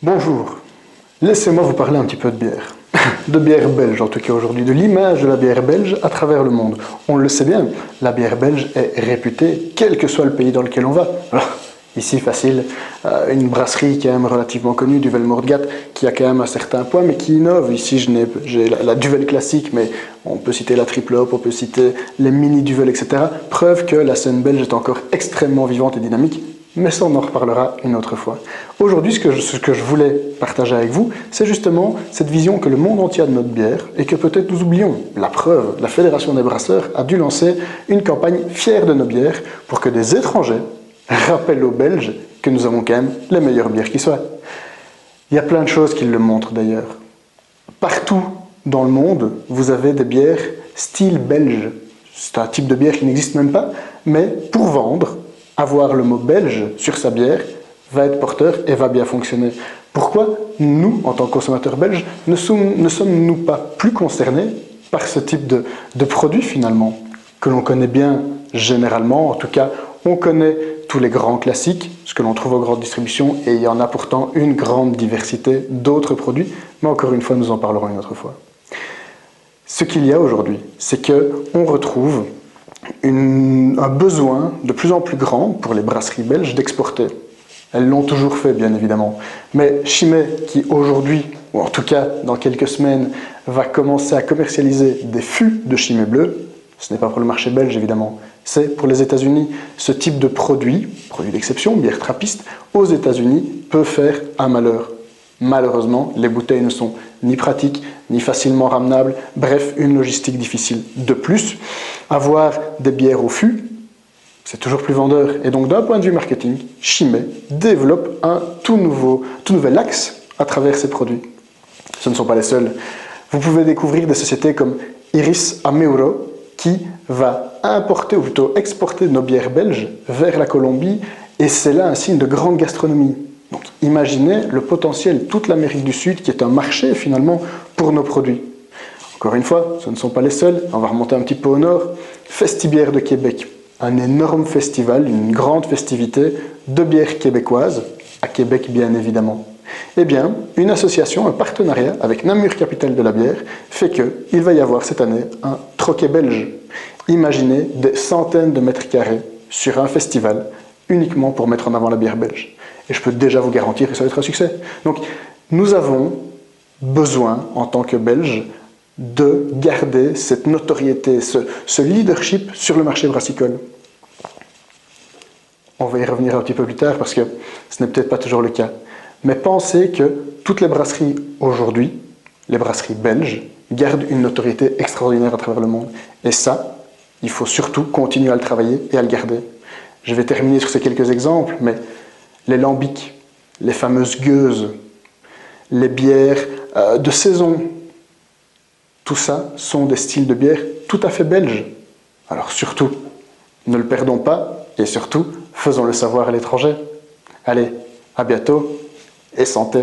Bonjour, laissez-moi vous parler un petit peu de bière. De bière belge en tout cas aujourd'hui, de l'image de la bière belge à travers le monde. On le sait bien, la bière belge est réputée quel que soit le pays dans lequel on va. Alors, ici facile, une brasserie quand même relativement connue, Duvel Moordgat, qui a quand même un certain poids mais qui innove. Ici j'ai la Duvel classique, mais on peut citer la Triple Hop, on peut citer les mini Duvel, etc. Preuve que la scène belge est encore extrêmement vivante et dynamique. Mais ça, on en reparlera une autre fois. Aujourd'hui, ce que je voulais partager avec vous, c'est justement cette vision que le monde entier a de notre bière et que peut-être nous oublions. La preuve, la Fédération des brasseurs a dû lancer une campagne fière de nos bières pour que des étrangers rappellent aux Belges que nous avons quand même les meilleures bières qui soient. Il y a plein de choses qui le montrent d'ailleurs. Partout dans le monde, vous avez des bières style belge. C'est un type de bière qui n'existe même pas, mais pour vendre, avoir le mot belge sur sa bière va être porteur et va bien fonctionner. Pourquoi nous, en tant que consommateurs belges, ne sommes-nous pas plus concernés par ce type de produit finalement, que l'on connaît bien généralement, en tout cas on connaît tous les grands classiques, ce que l'on trouve aux grandes distributions, et il y en a pourtant une grande diversité d'autres produits, mais encore une fois nous en parlerons une autre fois. Ce qu'il y a aujourd'hui, c'est qu'on retrouve un besoin de plus en plus grand pour les brasseries belges d'exporter. Elles l'ont toujours fait, bien évidemment. Mais Chimay, qui aujourd'hui, ou en tout cas dans quelques semaines, va commencer à commercialiser des fûts de Chimay bleu, ce n'est pas pour le marché belge évidemment, c'est pour les États-Unis. Ce type de produit d'exception, bière trappiste, aux États-Unis peut faire un malheur. Malheureusement, les bouteilles ne sont ni pratiques, ni facilement ramenables, bref, une logistique difficile. De plus, avoir des bières au fût, c'est toujours plus vendeur. Et donc, d'un point de vue marketing, Chimay développe un tout nouvel axe à travers ses produits. Ce ne sont pas les seuls. Vous pouvez découvrir des sociétés comme Iris Ameuro, qui va importer, ou plutôt exporter nos bières belges vers la Colombie, et c'est là un signe de grande gastronomie. Donc imaginez le potentiel, toute l'Amérique du Sud qui est un marché finalement pour nos produits. Encore une fois, ce ne sont pas les seuls, on va remonter un petit peu au nord, Festibière de Québec, un énorme festival, une grande festivité de bières québécoises, à Québec bien évidemment. Eh bien, une association, un partenariat avec Namur Capitale de la bière fait qu'il va y avoir cette année un troquet belge. Imaginez des centaines de mètres carrés sur un festival uniquement pour mettre en avant la bière belge. Et je peux déjà vous garantir que ça va être un succès. Donc, nous avons besoin, en tant que Belges, de garder cette notoriété, ce leadership sur le marché brassicole. On va y revenir un petit peu plus tard parce que ce n'est peut-être pas toujours le cas. Mais pensez que toutes les brasseries aujourd'hui, les brasseries belges, gardent une notoriété extraordinaire à travers le monde. Et ça, il faut surtout continuer à le travailler et à le garder. Je vais terminer sur ces quelques exemples, mais les lambics, les fameuses gueuses, les bières de saison, tout ça sont des styles de bière tout à fait belges. Alors surtout, ne le perdons pas et surtout, faisons-le savoir à l'étranger. Allez, à bientôt et santé!